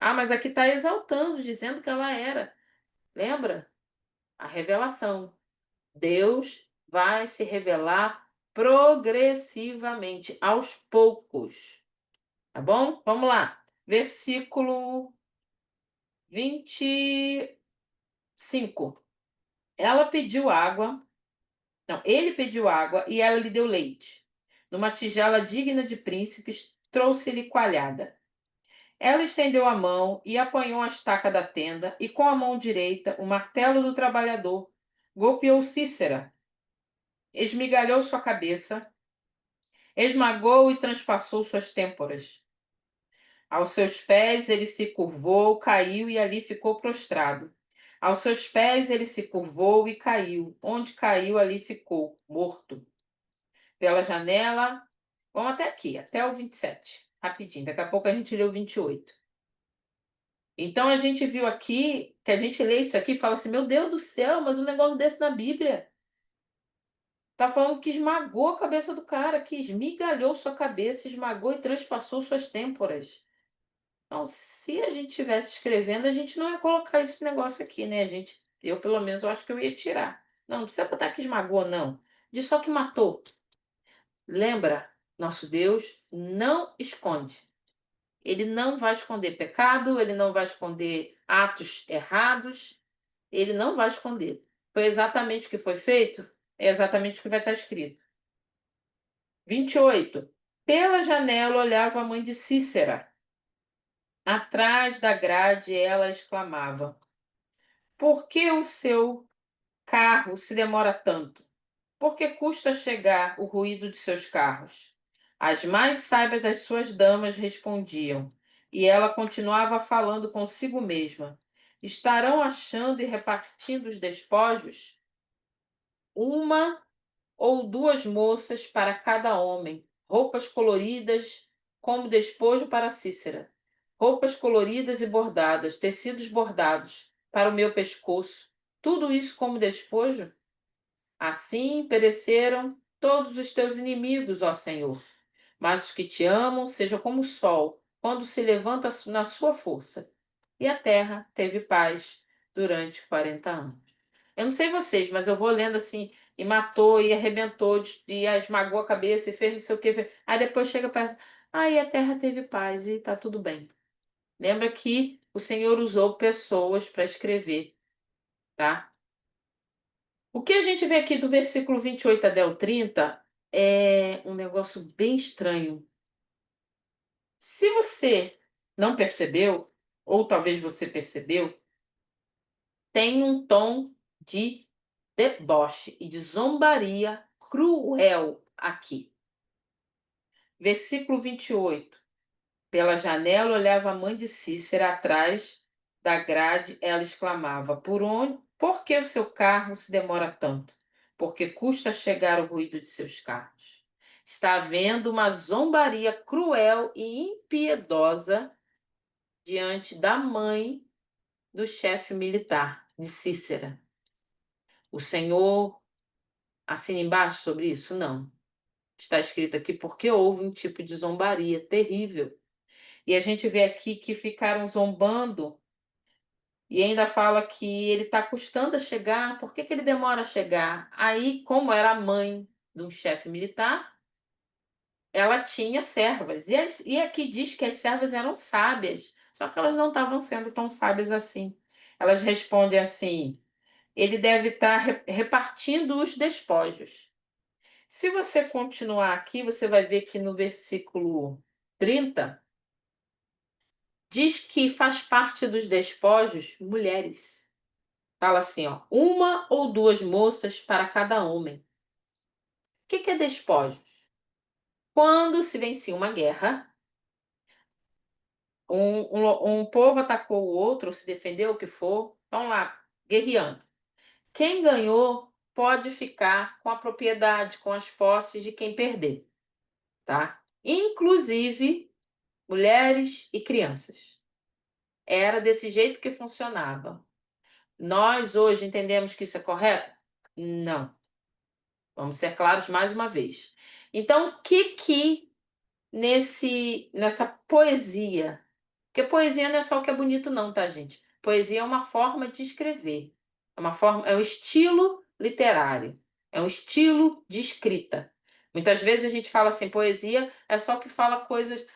Ah, mas aqui está exaltando, dizendo que ela era. Lembra? A revelação. Deus vai se revelar progressivamente, aos poucos. Tá bom? Vamos lá. Versículo 25. Ela pediu água. Não, ele pediu água e ela lhe deu leite. Numa tigela digna de príncipes, trouxe-lhe coalhada. Ela estendeu a mão e apanhou a estaca da tenda, e com a mão direita o martelo do trabalhador. Golpeou Cícera, esmigalhou sua cabeça, esmagou e transpassou suas têmporas. Aos seus pés ele se curvou, caiu e ali ficou prostrado. Aos seus pés ele se curvou e caiu. Onde caiu, ali ficou, morto. Pela janela. Vamos até aqui, até o 27. Rapidinho, daqui a pouco a gente lê o 28. Então a gente viu aqui, que a gente lê isso aqui e fala assim, meu Deus do céu, mas um negócio desse na Bíblia. Tá falando que esmagou a cabeça do cara, que esmigalhou sua cabeça, esmagou e transpassou suas têmporas. Então, se a gente estivesse escrevendo, a gente não ia colocar esse negócio aqui, né? Eu pelo menos, eu acho que eu ia tirar. Não precisa botar que esmagou, não. Diz só que matou. Lembra, nosso Deus não esconde. Ele não vai esconder pecado, ele não vai esconder atos errados, ele não vai esconder. Foi exatamente o que foi feito, é exatamente o que vai estar escrito. 28. Pela janela olhava a mãe de Cícera. Atrás da grade ela exclamava: por que o seu carro se demora tanto? Por que custa chegar o ruído de seus carros? As mais sábias das suas damas respondiam, e ela continuava falando consigo mesma: estarão achando e repartindo os despojos? Uma ou duas moças para cada homem, roupas coloridas como despojo para Cícera, roupas coloridas e bordadas, tecidos bordados para o meu pescoço, tudo isso como despojo? Assim pereceram todos os teus inimigos, ó Senhor. Mas os que te amam sejam como o sol, quando se levanta na sua força. E a terra teve paz durante 40 anos. Eu não sei vocês, mas eu vou lendo assim, e matou, e arrebentou, e esmagou a cabeça, e fez não sei o que. Aí depois chega e pensa, e a terra teve paz, e tá tudo bem. Lembra que o Senhor usou pessoas para escrever, tá? O que a gente vê aqui do versículo 28 até o 30 é um negócio bem estranho. Se você não percebeu, ou talvez você percebeu, tem um tom de deboche e de zombaria cruel aqui. Versículo 28. Pela janela olhava a mãe de Cícera atrás da grade, ela exclamava: Por que o seu carro se demora tanto? Porque custa chegar o ruído de seus carros. Está havendo uma zombaria cruel e impiedosa diante da mãe do chefe militar, de Cícera. O Senhor assina embaixo sobre isso? Não. Está escrito aqui porque houve um tipo de zombaria terrível. E a gente vê aqui que ficaram zombando e ainda fala que ele está custando a chegar. Por que que ele demora a chegar? Aí, como era a mãe de um chefe militar, ela tinha servas. E aqui diz que as servas eram sábias, só que elas não estavam sendo tão sábias assim. Elas respondem assim: ele deve estar repartindo os despojos. Se você continuar aqui, você vai ver que no versículo 30 diz que faz parte dos despojos mulheres. Fala assim, ó, uma ou duas moças para cada homem. O que é despojos? Quando se vencia uma guerra, um povo atacou o outro, ou se defendeu, o que for, estão lá, guerreando. Quem ganhou pode ficar com a propriedade, com as posses de quem perder, tá? Inclusive mulheres e crianças. Era desse jeito que funcionava. Nós hoje entendemos que isso é correto? Não. Vamos ser claros mais uma vez. Então, o que nessa poesia? Porque poesia não é só o que é bonito, não, tá, gente? Poesia é uma forma de escrever. É um estilo literário. É um estilo de escrita. Muitas vezes a gente fala assim, poesia é só que fala coisas.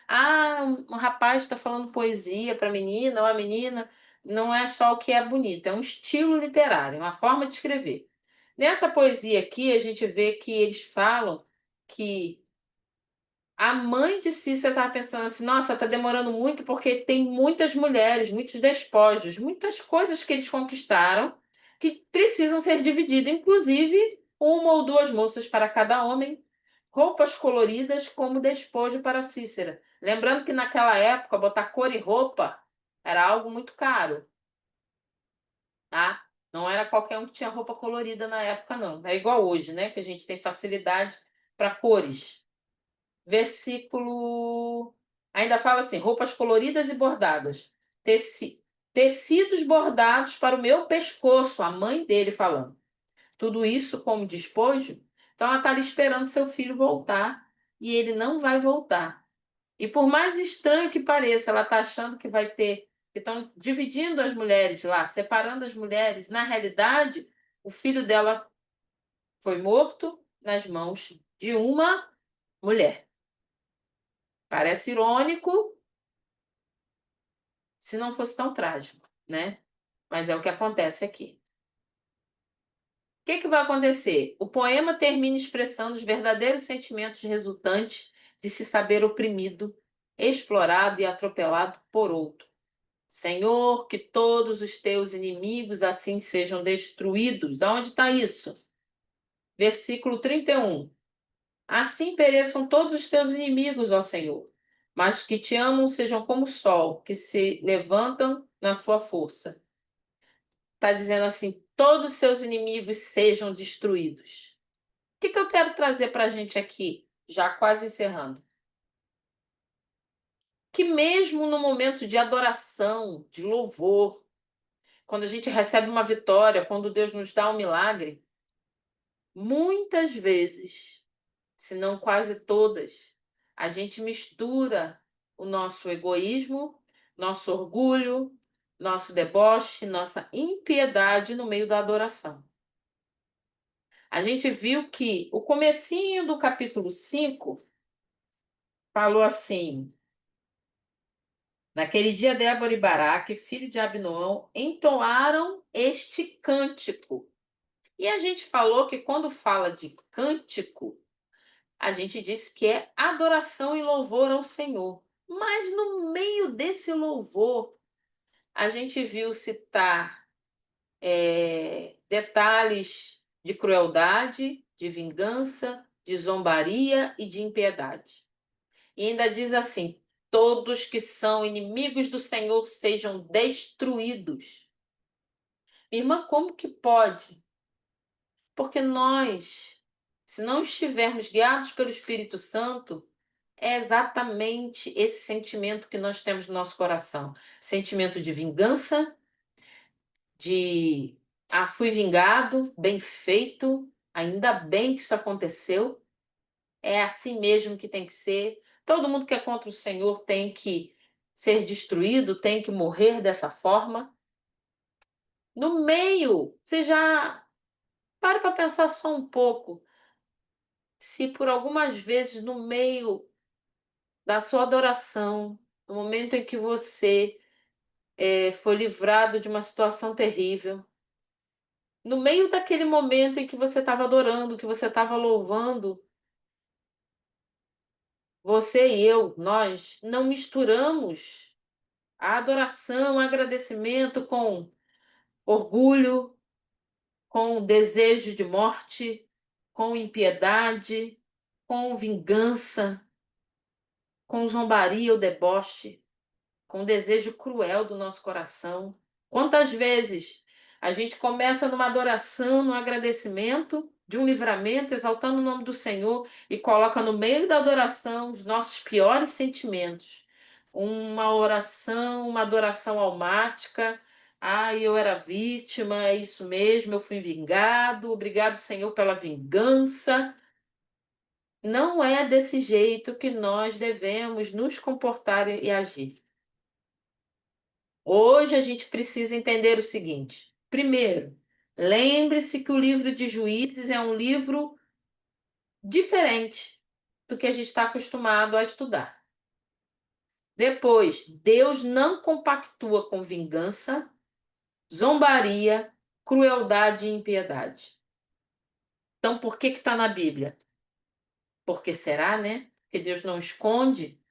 Um rapaz está falando poesia para a menina ou a menina. Não é só o que é bonito, é um estilo literário, uma forma de escrever. Nessa poesia aqui, a gente vê que eles falam que a mãe de Cícera estava pensando assim: nossa, está demorando muito porque tem muitas mulheres, muitos despojos, muitas coisas que eles conquistaram que precisam ser divididas, inclusive uma ou duas moças para cada homem, roupas coloridas como despojo para Cícera. Lembrando que naquela época botar cor e roupa era algo muito caro, tá? Não era qualquer um que tinha roupa colorida na época, não. É igual hoje, né? Que a gente tem facilidade para cores. Versículo. Ainda fala assim: roupas coloridas e bordadas. Tecidos bordados para o meu pescoço, a mãe dele falando. Tudo isso como despojo. Então ela está ali esperando seu filho voltar e ele não vai voltar. E por mais estranho que pareça, ela está achando que vai ter. Que estão dividindo as mulheres lá, separando as mulheres. Na realidade, o filho dela foi morto nas mãos de uma mulher. Parece irônico se não fosse tão trágico, né? Mas é o que acontece aqui. O que vai acontecer? O poema termina expressando os verdadeiros sentimentos resultantes de se saber oprimido, explorado e atropelado por outro. Senhor, que todos os teus inimigos assim sejam destruídos. Aonde está isso? Versículo 31. Assim pereçam todos os teus inimigos, ó Senhor, mas os que te amam sejam como o sol, que se levantam na sua força. Está dizendo assim: todos os seus inimigos sejam destruídos. O que eu quero trazer para a gente aqui, já quase encerrando? Que mesmo no momento de adoração, de louvor, quando a gente recebe uma vitória, quando Deus nos dá um milagre, muitas vezes, se não quase todas, a gente mistura o nosso egoísmo, nosso orgulho, nosso deboche, nossa impiedade no meio da adoração. A gente viu que o comecinho do capítulo 5 falou assim: naquele dia Débora e Baraque, filho de Abinoão, entoaram este cântico. E a gente falou que quando fala de cântico, a gente disse que é adoração e louvor ao Senhor. Mas no meio desse louvor, a gente viu citar detalhes de crueldade, de vingança, de zombaria e de impiedade. E ainda diz assim: todos que são inimigos do Senhor sejam destruídos. Minha irmã, como que pode? Porque nós, se não estivermos guiados pelo Espírito Santo, é exatamente esse sentimento que nós temos no nosso coração. Sentimento de vingança, de fui vingado, bem feito, ainda bem que isso aconteceu. É assim mesmo que tem que ser. Todo mundo que é contra o Senhor tem que ser destruído, tem que morrer dessa forma. No meio, você já para pensar só um pouco. Se por algumas vezes no meio da sua adoração, no momento em que você foi livrado de uma situação terrível, no meio daquele momento em que você estava adorando, que você estava louvando, você e eu, nós não misturamos a adoração, o agradecimento com orgulho, com desejo de morte, com impiedade, com vingança, com zombaria ou deboche, com desejo cruel do nosso coração. Quantas vezes a gente começa numa adoração, num agradecimento de um livramento, exaltando o nome do Senhor e coloca no meio da adoração os nossos piores sentimentos. Uma oração, uma adoração almática. Eu era vítima, é isso mesmo, eu fui vingado. Obrigado, Senhor, pela vingança. Não é desse jeito que nós devemos nos comportar e agir. Hoje a gente precisa entender o seguinte: primeiro, lembre-se que o livro de Juízes é um livro diferente do que a gente está acostumado a estudar. Depois, Deus não compactua com vingança, zombaria, crueldade e impiedade. Então, por que está na Bíblia? Porque será, né? Que Deus não esconde.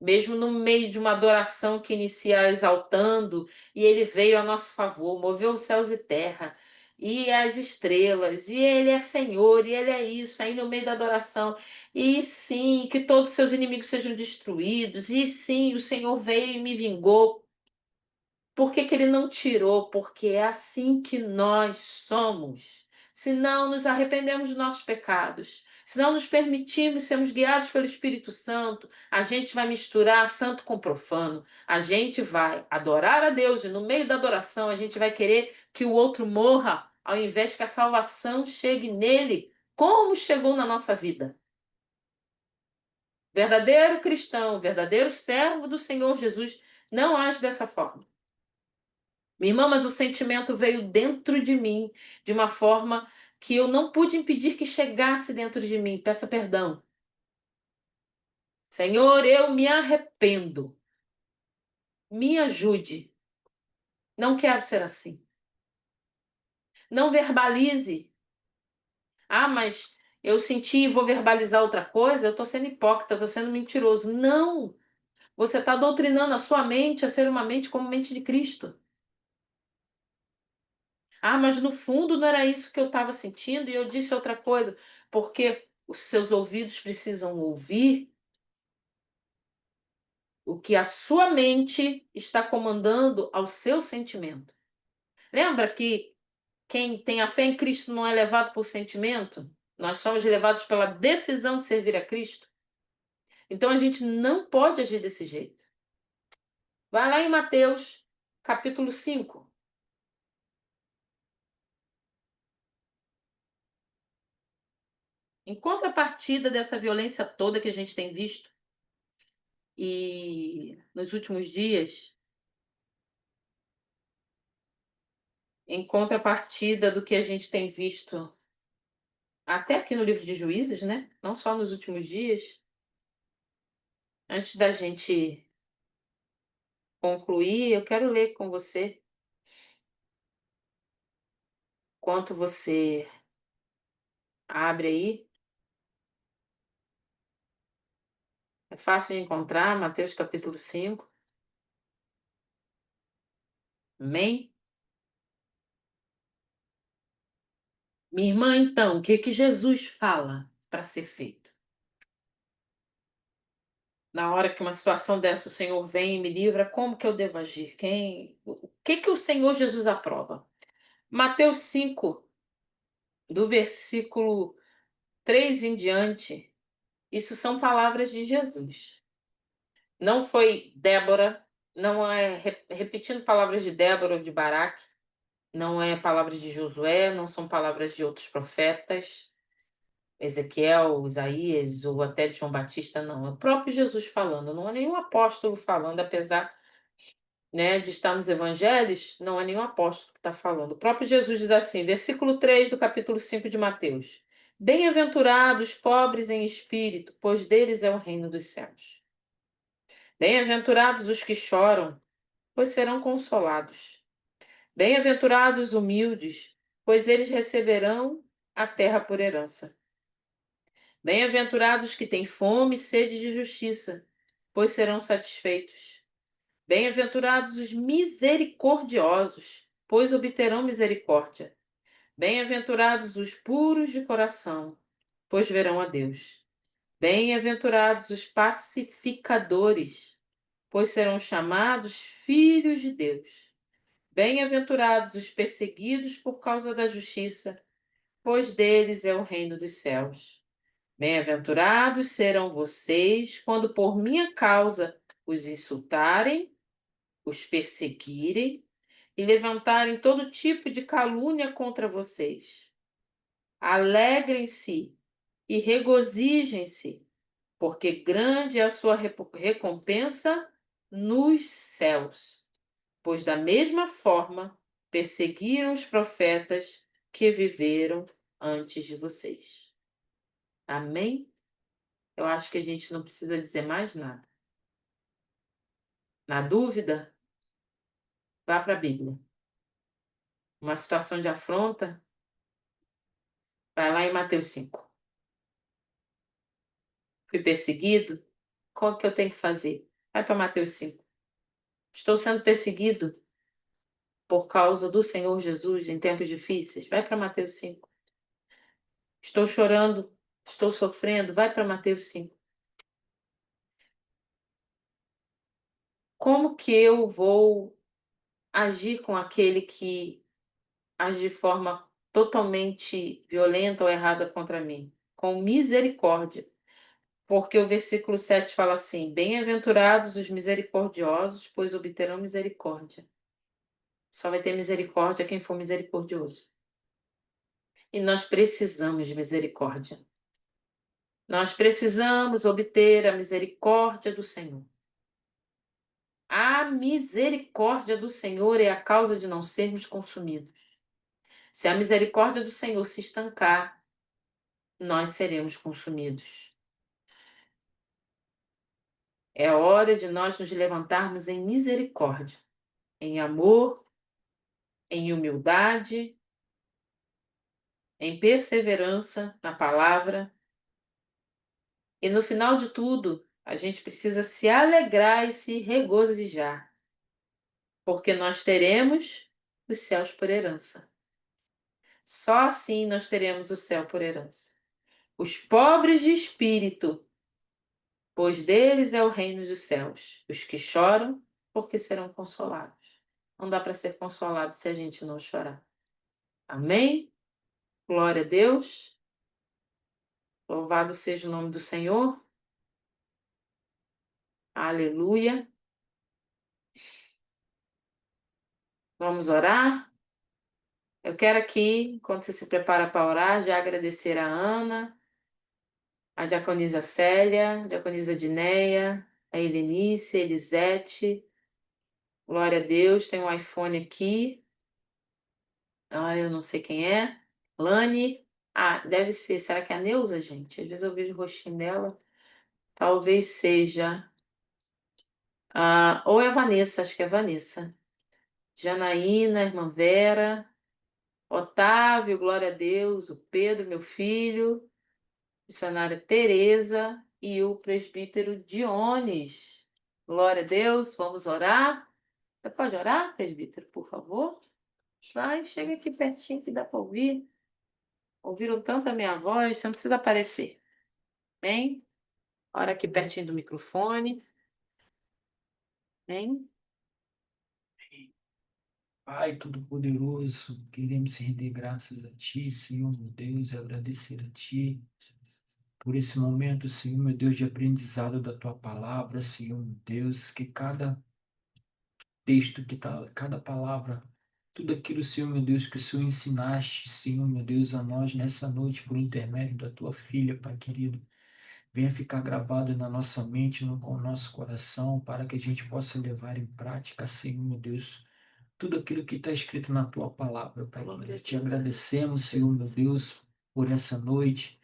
Mesmo no meio de uma adoração que inicia exaltando, e ele veio a nosso favor, moveu os céus e terra, e as estrelas, e ele é Senhor, e ele é isso, aí no meio da adoração, e sim, que todos os seus inimigos sejam destruídos, e sim, o Senhor veio e me vingou. Por que que ele não tirou? Porque é assim que nós somos. Se não nos arrependemos dos nossos pecados, se não nos permitirmos sermos guiados pelo Espírito Santo, a gente vai misturar santo com profano. A gente vai adorar a Deus e no meio da adoração a gente vai querer que o outro morra, ao invés que a salvação chegue nele, como chegou na nossa vida. Verdadeiro cristão, verdadeiro servo do Senhor Jesus, não age dessa forma. Minha irmã, mas o sentimento veio dentro de mim de uma forma que eu não pude impedir que chegasse dentro de mim. Peça perdão. Senhor, eu me arrependo. Me ajude. Não quero ser assim. Não verbalize. Mas eu senti e vou verbalizar outra coisa. Eu estou sendo hipócrita, estou sendo mentiroso. Não! Você está doutrinando a sua mente a ser uma mente como a mente de Cristo. Mas no fundo não era isso que eu estava sentindo e eu disse outra coisa, porque os seus ouvidos precisam ouvir o que a sua mente está comandando ao seu sentimento. Lembra que quem tem a fé em Cristo não é levado por sentimento? Nós somos levados pela decisão de servir a Cristo. Então a gente não pode agir desse jeito. Vai lá em Mateus, capítulo 5. Em contrapartida dessa violência toda que a gente tem visto, e nos últimos dias, em contrapartida do que a gente tem visto até aqui no livro de Juízes, né? Não só nos últimos dias, antes da gente concluir, eu quero ler com você quanto você abre aí. É fácil de encontrar, Mateus capítulo 5. Amém? Minha irmã, então, o que que Jesus fala para ser feito? Na hora que uma situação dessa o Senhor vem e me livra, como que eu devo agir? O que que o Senhor Jesus aprova? Mateus 5, do versículo 3 em diante, isso são palavras de Jesus. Não foi Débora, não é repetindo palavras de Débora ou de Baraque, não é palavras de Josué, não são palavras de outros profetas, Ezequiel, Isaías ou até de João Batista, não. É o próprio Jesus falando, não é nenhum apóstolo falando, apesar, né, de estar nos evangelhos, não é nenhum apóstolo que está falando. O próprio Jesus diz assim, versículo 3 do capítulo 5 de Mateus: Bem-aventurados pobres em espírito, pois deles é o reino dos céus. Bem-aventurados os que choram, pois serão consolados. Bem-aventurados os humildes, pois eles receberão a terra por herança. Bem-aventurados que têm fome e sede de justiça, pois serão satisfeitos. Bem-aventurados os misericordiosos, pois obterão misericórdia. Bem-aventurados os puros de coração, pois verão a Deus. Bem-aventurados os pacificadores, pois serão chamados filhos de Deus. Bem-aventurados os perseguidos por causa da justiça, pois deles é o reino dos céus. Bem-aventurados serão vocês quando por minha causa os insultarem, os perseguirem e levantarem todo tipo de calúnia contra vocês. Alegrem-se e regozijem-se, porque grande é a sua recompensa nos céus, pois da mesma forma perseguiram os profetas que viveram antes de vocês. Amém? Eu acho que a gente não precisa dizer mais nada. Na dúvida, vá para a Bíblia. Uma situação de afronta, vai lá em Mateus 5. Fui perseguido? Qual que eu tenho que fazer? Vai para Mateus 5. Estou sendo perseguido por causa do Senhor Jesus em tempos difíceis? Vai para Mateus 5. Estou chorando, estou sofrendo? Vai para Mateus 5. Como que eu vou agir com aquele que age de forma totalmente violenta ou errada contra mim? Com misericórdia. Porque o versículo 7 fala assim: Bem-aventurados os misericordiosos, pois obterão misericórdia. Só vai ter misericórdia quem for misericordioso. E nós precisamos de misericórdia. Nós precisamos obter a misericórdia do Senhor. A misericórdia do Senhor é a causa de não sermos consumidos. Se a misericórdia do Senhor se estancar, nós seremos consumidos. É hora de nós nos levantarmos em misericórdia, em amor, em humildade, em perseverança na palavra. E no final de tudo, a gente precisa se alegrar e se regozijar, porque nós teremos os céus por herança. Só assim nós teremos o céu por herança. Os pobres de espírito, pois deles é o reino dos céus. Os que choram, porque serão consolados. Não dá para ser consolado se a gente não chorar. Amém? Glória a Deus. Louvado seja o nome do Senhor. Aleluia. Vamos orar? Eu quero aqui, enquanto você se prepara para orar, já agradecer a Ana, a diaconisa Célia, a diaconisa Dineia, a Helenice, a Elisete. Glória a Deus, tem um iPhone aqui. Ah, eu não sei quem é. Lani. Ah, deve ser. Será que é a Neuza, gente? Às vezes eu vejo o rostinho dela. Talvez seja. Ah, ou é a Vanessa, acho que é a Vanessa. Janaína, irmã Vera. Otávio, glória a Deus. O Pedro, meu filho. Missionária Teresa e o presbítero Dionis. Glória a Deus, vamos orar. Você pode orar, presbítero, por favor? Vai, chega aqui pertinho que dá para ouvir. Ouviram tanto a minha voz, você não precisa aparecer. Bem? Ora aqui pertinho do microfone. Bem? Pai Todo-Poderoso, queremos render graças a Ti, Senhor meu Deus, e agradecer a Ti por esse momento, Senhor meu Deus, de aprendizado da Tua palavra, Senhor meu Deus, que cada texto que está, cada palavra, tudo aquilo, Senhor meu Deus, que o Senhor ensinaste, Senhor meu Deus, a nós nessa noite, por intermédio da Tua filha, Pai querido, venha ficar gravado na nossa mente, no nosso coração, para que a gente possa levar em prática, Senhor meu Deus, tudo aquilo que está escrito na tua palavra, Pai Glória a querido. Te Deus. agradecemos, Senhor, meu Deus, por essa noite.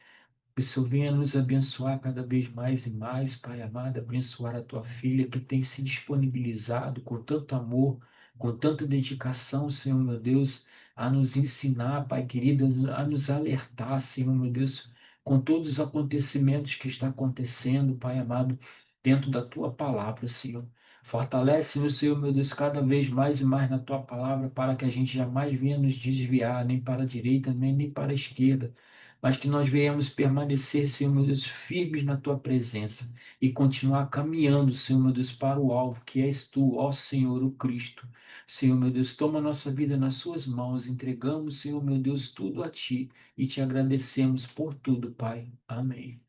Que o Senhor venha nos abençoar cada vez mais e mais, Pai amado, abençoar a tua filha que tem se disponibilizado com tanto amor, com tanta dedicação, Senhor meu Deus, a nos ensinar, Pai querido, a nos alertar, Senhor meu Deus, com todos os acontecimentos que está acontecendo, Pai amado, dentro da tua palavra, Senhor. Fortalece-nos, Senhor meu Deus, cada vez mais e mais na tua palavra, para que a gente jamais venha nos desviar, nem para a direita, nem para a esquerda, mas que nós venhamos permanecer, Senhor meu Deus, firmes na tua presença e continuar caminhando, Senhor meu Deus, para o alvo que és tu, ó Senhor, o Cristo. Senhor meu Deus, toma a nossa vida nas suas mãos, entregamos, Senhor meu Deus, tudo a ti e te agradecemos por tudo, Pai. Amém.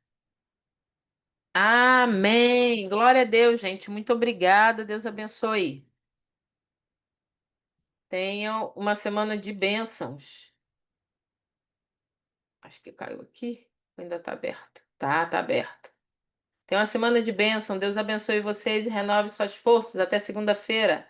Amém. Glória a Deus, gente. Muito obrigada. Deus abençoe. Tenham uma semana de bênçãos. Acho que caiu aqui. Ou ainda está aberto? Tá aberto. Tenha uma semana de bênção. Deus abençoe vocês e renove suas forças. Até segunda-feira.